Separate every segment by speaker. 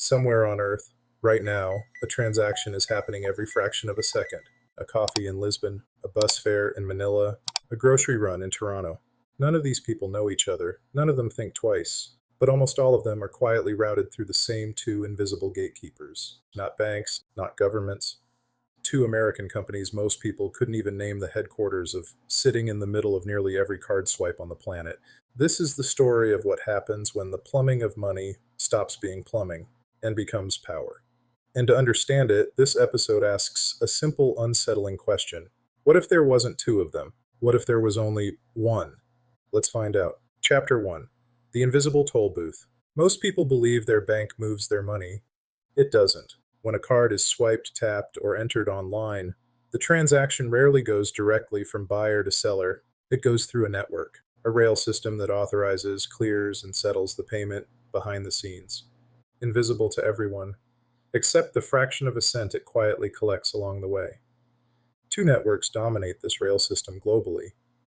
Speaker 1: Somewhere on Earth, right now, a transaction is happening every fraction of a second. A coffee in Lisbon, a bus fare in Manila, a grocery run in Toronto. None of these people know each other. None of them think twice. But almost all of them are quietly routed through the same two invisible gatekeepers. Not banks, not governments. Two American companies most people couldn't even name the headquarters of, sitting in the middle of nearly every card swipe on the planet. This is the story of what happens when the plumbing of money stops being plumbing and becomes power. And to understand it, this episode asks a simple, unsettling question. What if there wasn't two of them? What if there was only one? Let's find out. Chapter 1. The Invisible Toll Booth. Most people believe their bank moves their money. It doesn't. When a card is swiped, tapped, or entered online, the transaction rarely goes directly from buyer to seller. It goes through a network, a rail system that authorizes, clears, and settles the payment behind the scenes. Invisible to everyone, except the fraction of a cent it quietly collects along the way. Two networks dominate this rail system globally,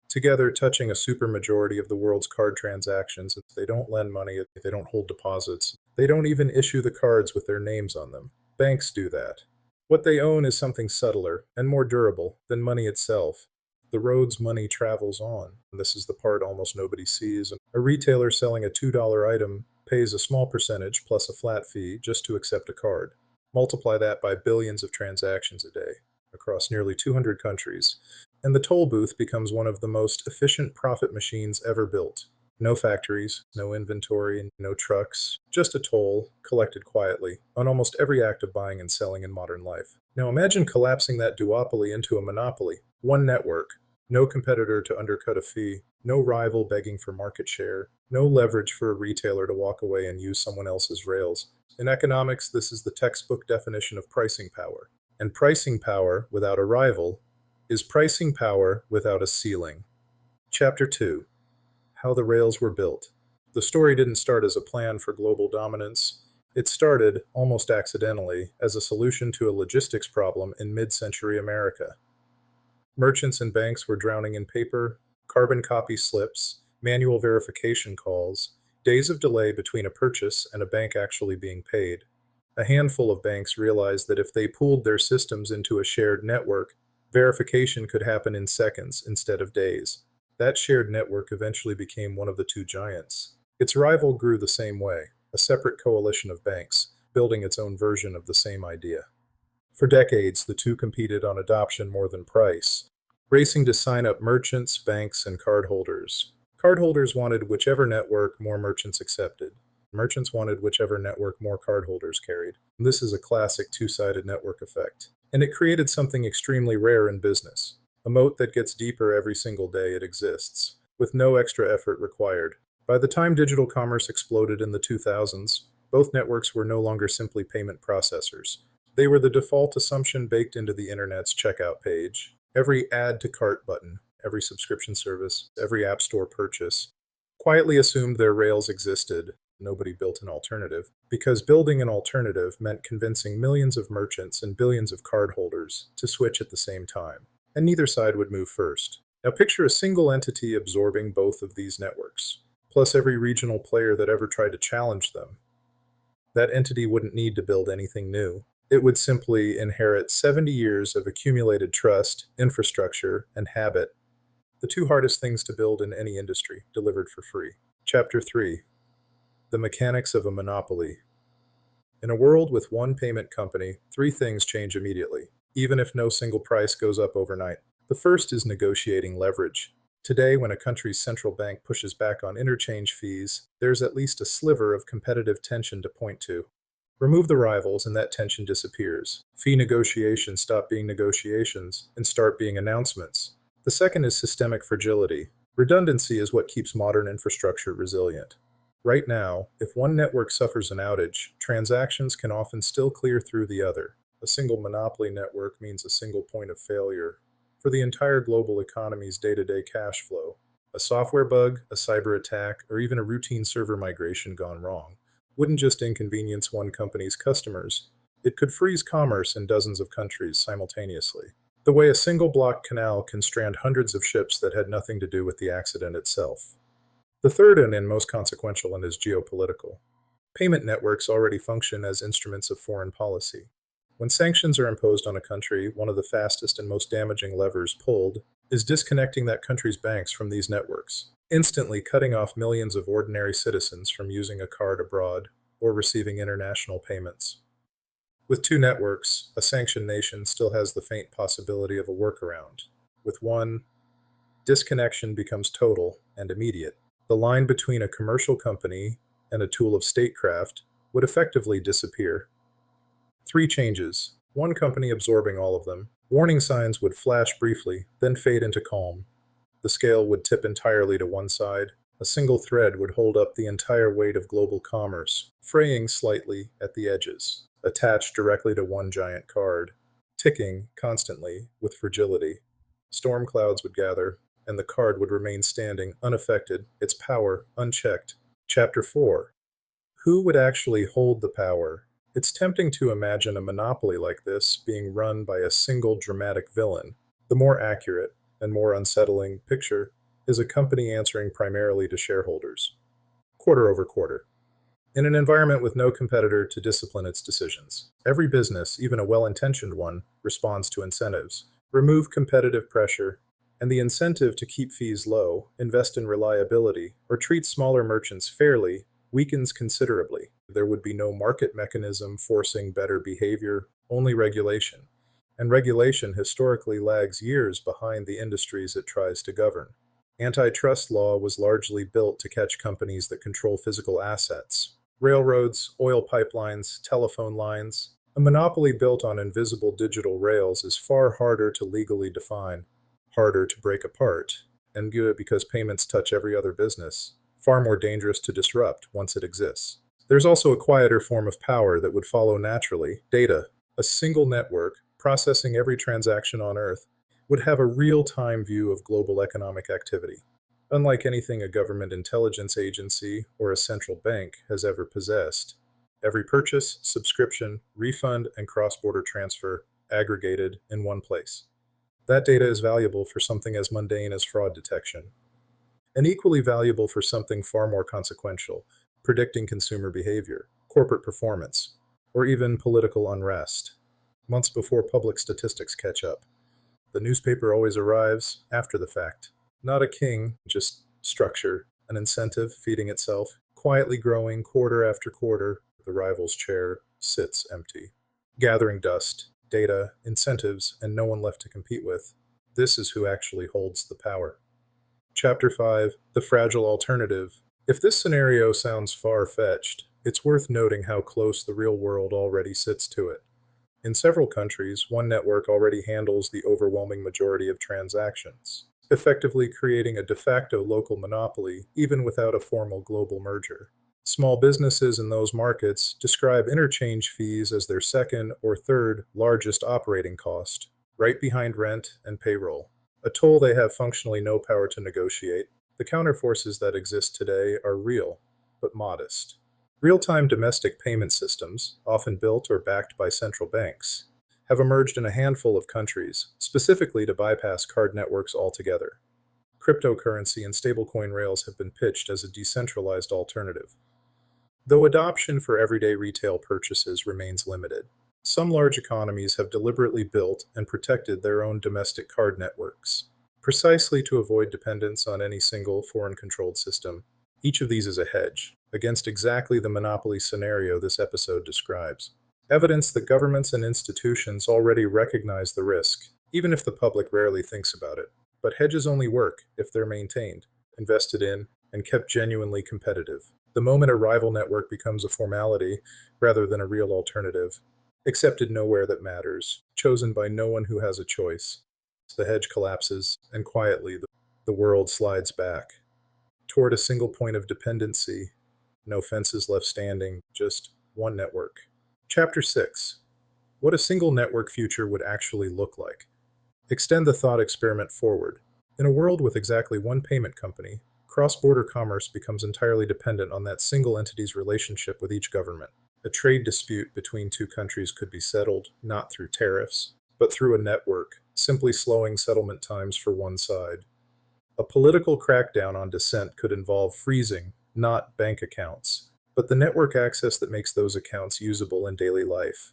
Speaker 1: together touching a supermajority of the world's card transactions. They don't lend money, they don't hold deposits, they don't even issue the cards with their names on them. Banks do that. What they own is something subtler and more durable than money itself. The roads money travels on. This is the part almost nobody sees. A retailer selling a $2 item pays a small percentage plus a flat fee just to accept a card. Multiply that by billions of transactions a day across nearly 200 countries, and the toll booth becomes one of the most efficient profit machines ever built. No factories, no inventory, no trucks, just a toll collected quietly on almost every act of buying and selling in modern life. Now imagine collapsing that duopoly into a monopoly. One network, no competitor to undercut a fee, no rival begging for market share, no leverage for a retailer to walk away and use someone else's rails. In economics, this is the textbook definition of pricing power. And pricing power without a rival is pricing power without a ceiling. Chapter 2. How the rails were built. The story didn't start as a plan for global dominance. It started, almost accidentally, as a solution to a logistics problem in mid-century America. Merchants and banks were drowning in paper, carbon copy slips, manual verification calls, days of delay between a purchase and a bank actually being paid. A handful of banks realized that if they pooled their systems into a shared network, verification could happen in seconds instead of days. That shared network eventually became one of the two giants. Its rival grew the same way, a separate coalition of banks, building its own version of the same idea. For decades, the two competed on adoption more than price, racing to sign up merchants, banks, and cardholders. Cardholders wanted whichever network more merchants accepted. Merchants wanted whichever network more cardholders carried. This is a classic two-sided network effect, and it created something extremely rare in business. A moat that gets deeper every single day it exists, with no extra effort required. By the time digital commerce exploded in the 2000s, both networks were no longer simply payment processors. They were the default assumption baked into the internet's checkout page. Every add to cart button, every subscription service, every app store purchase quietly assumed their rails existed. Nobody built an alternative, because building an alternative meant convincing millions of merchants and billions of cardholders to switch at the same time. And neither side would move first. Now picture a single entity absorbing both of these networks, plus every regional player that ever tried to challenge them. That entity wouldn't need to build anything new. It would simply inherit 70 years of accumulated trust, infrastructure, and habit, the two hardest things to build in any industry, delivered for free. Chapter 3. The Mechanics of a Monopoly. In a world with one payment company, three things change immediately, even if no single price goes up overnight. The first is negotiating leverage. Today, when a country's central bank pushes back on interchange fees, there's at least a sliver of competitive tension to point to. Remove the rivals and that tension disappears. Fee negotiations stop being negotiations and start being announcements. The second is systemic fragility. Redundancy is what keeps modern infrastructure resilient. Right now, if one network suffers an outage, transactions can often still clear through the other. A single monopoly network means a single point of failure for the entire global economy's day-to-day cash flow. A software bug, a cyber attack, or even a routine server migration gone wrong wouldn't just inconvenience one company's customers. It could freeze commerce in dozens of countries simultaneously. The way a single blocked canal can strand hundreds of ships that had nothing to do with the accident itself. The third and most consequential one is geopolitical. Payment networks already function as instruments of foreign policy. When sanctions are imposed on a country, one of the fastest and most damaging levers pulled is disconnecting that country's banks from these networks, instantly cutting off millions of ordinary citizens from using a card abroad or receiving international payments. With two networks, a sanctioned nation still has the faint possibility of a workaround. With one, disconnection becomes total and immediate. The line between a commercial company and a tool of statecraft would effectively disappear. Three changes, one company absorbing all of them. Warning signs would flash briefly, then fade into calm. The scale would tip entirely to one side. A single thread would hold up the entire weight of global commerce, fraying slightly at the edges, attached directly to one giant card, ticking constantly with fragility. Storm clouds would gather, and the card would remain standing, unaffected, its power unchecked. Chapter 4. Who would actually hold the power? It's tempting to imagine a monopoly like this being run by a single dramatic villain. The more accurate and more unsettling picture is a company answering primarily to shareholders, quarter over quarter, in an environment with no competitor to discipline its decisions. Every business, even a well intentioned one, responds to incentives. Remove competitive pressure, and the incentive to keep fees low, invest in reliability, or treat smaller merchants fairly weakens considerably. There would be no market mechanism forcing better behavior, only regulation. And regulation historically lags years behind the industries it tries to govern. Antitrust law was largely built to catch companies that control physical assets. Railroads, oil pipelines, telephone lines. A monopoly built on invisible digital rails is far harder to legally define, harder to break apart, and good because payments touch every other business, far more dangerous to disrupt once it exists. There's also a quieter form of power that would follow naturally, data. A single network, processing every transaction on Earth, would have a real-time view of global economic activity, unlike anything a government intelligence agency or a central bank has ever possessed. Every purchase, subscription, refund, and cross-border transfer aggregated in one place. That data is valuable for something as mundane as fraud detection, and equally valuable for something far more consequential, predicting consumer behavior, corporate performance, or even political unrest, months before public statistics catch up. The newspaper always arrives after the fact. Not a king, just structure, an incentive feeding itself, quietly growing quarter after quarter. The rival's chair sits empty, gathering dust, data, incentives, and no one left to compete with. This is who actually holds the power. Chapter 5. The Fragile Alternative. If this scenario sounds far-fetched, it's worth noting how close the real world already sits to it. In several countries, one network already handles the overwhelming majority of transactions, effectively creating a de facto local monopoly even without a formal global merger. Small businesses in those markets describe interchange fees as their second or third largest operating cost, right behind rent and payroll, a toll they have functionally no power to negotiate. The counterforces that exist today are real, but modest. Real-time domestic payment systems, often built or backed by central banks, have emerged in a handful of countries, specifically to bypass card networks altogether. Cryptocurrency and stablecoin rails have been pitched as a decentralized alternative, though adoption for everyday retail purchases remains limited. Some large economies have deliberately built and protected their own domestic card networks, precisely to avoid dependence on any single foreign-controlled system. Each of these is a hedge against exactly the monopoly scenario this episode describes. Evidence that governments and institutions already recognize the risk, even if the public rarely thinks about it. But hedges only work if they're maintained, invested in, and kept genuinely competitive. The moment a rival network becomes a formality rather than a real alternative, accepted nowhere that matters, chosen by no one who has a choice, the hedge collapses, and quietly the world slides back toward a single point of dependency. No fences left standing, just one network. Chapter 6. What a single network future would actually look like. Extend the thought experiment forward. In a world with exactly one payment company, cross-border commerce becomes entirely dependent on that single entity's relationship with each government. A trade dispute between two countries could be settled not through tariffs, but through a network, simply slowing settlement times for one side. A political crackdown on dissent could involve freezing, not bank accounts, but the network access that makes those accounts usable in daily life.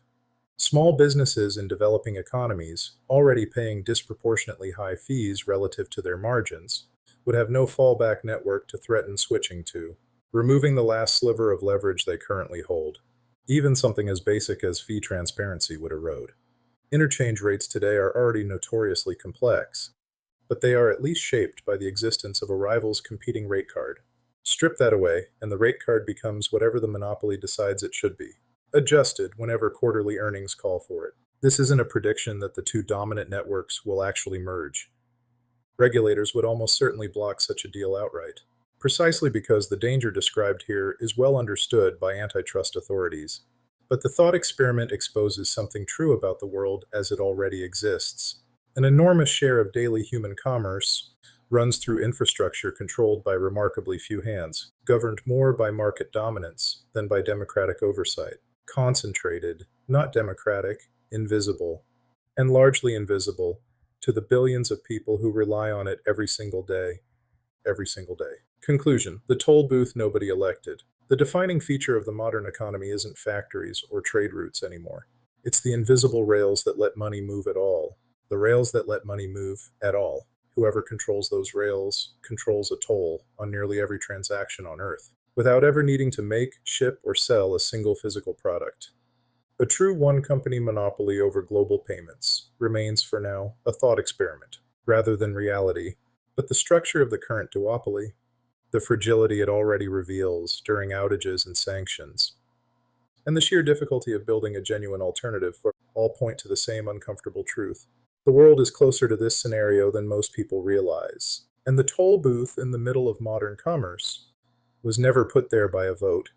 Speaker 1: Small businesses in developing economies, already paying disproportionately high fees relative to their margins, would have no fallback network to threaten switching to, removing the last sliver of leverage they currently hold. Even something as basic as fee transparency would erode. Interchange rates today are already notoriously complex, but they are at least shaped by the existence of a rival's competing rate card. Strip that away, and the rate card becomes whatever the monopoly decides it should be, adjusted whenever quarterly earnings call for it. This isn't a prediction that the two dominant networks will actually merge. Regulators would almost certainly block such a deal outright, precisely because the danger described here is well understood by antitrust authorities. But the thought experiment exposes something true about the world as it already exists. An enormous share of daily human commerce runs through infrastructure controlled by remarkably few hands, governed more by market dominance than by democratic oversight. Concentrated, not democratic, invisible, and largely invisible to the billions of people who rely on it every single day. Every single day. Conclusion: the toll booth nobody elected. The defining feature of the modern economy isn't factories or trade routes anymore. It's the invisible rails that let money move at all. The rails that let money move at all. Whoever controls those rails controls a toll on nearly every transaction on Earth, without ever needing to make, ship, or sell a single physical product. A true one company monopoly over global payments remains, for now, a thought experiment, rather than reality. But the structure of the current duopoly, the fragility it already reveals during outages and sanctions, and the sheer difficulty of building a genuine alternative for all point to the same uncomfortable truth. The world is closer to this scenario than most people realize, and the toll booth in the middle of modern commerce was never put there by a vote.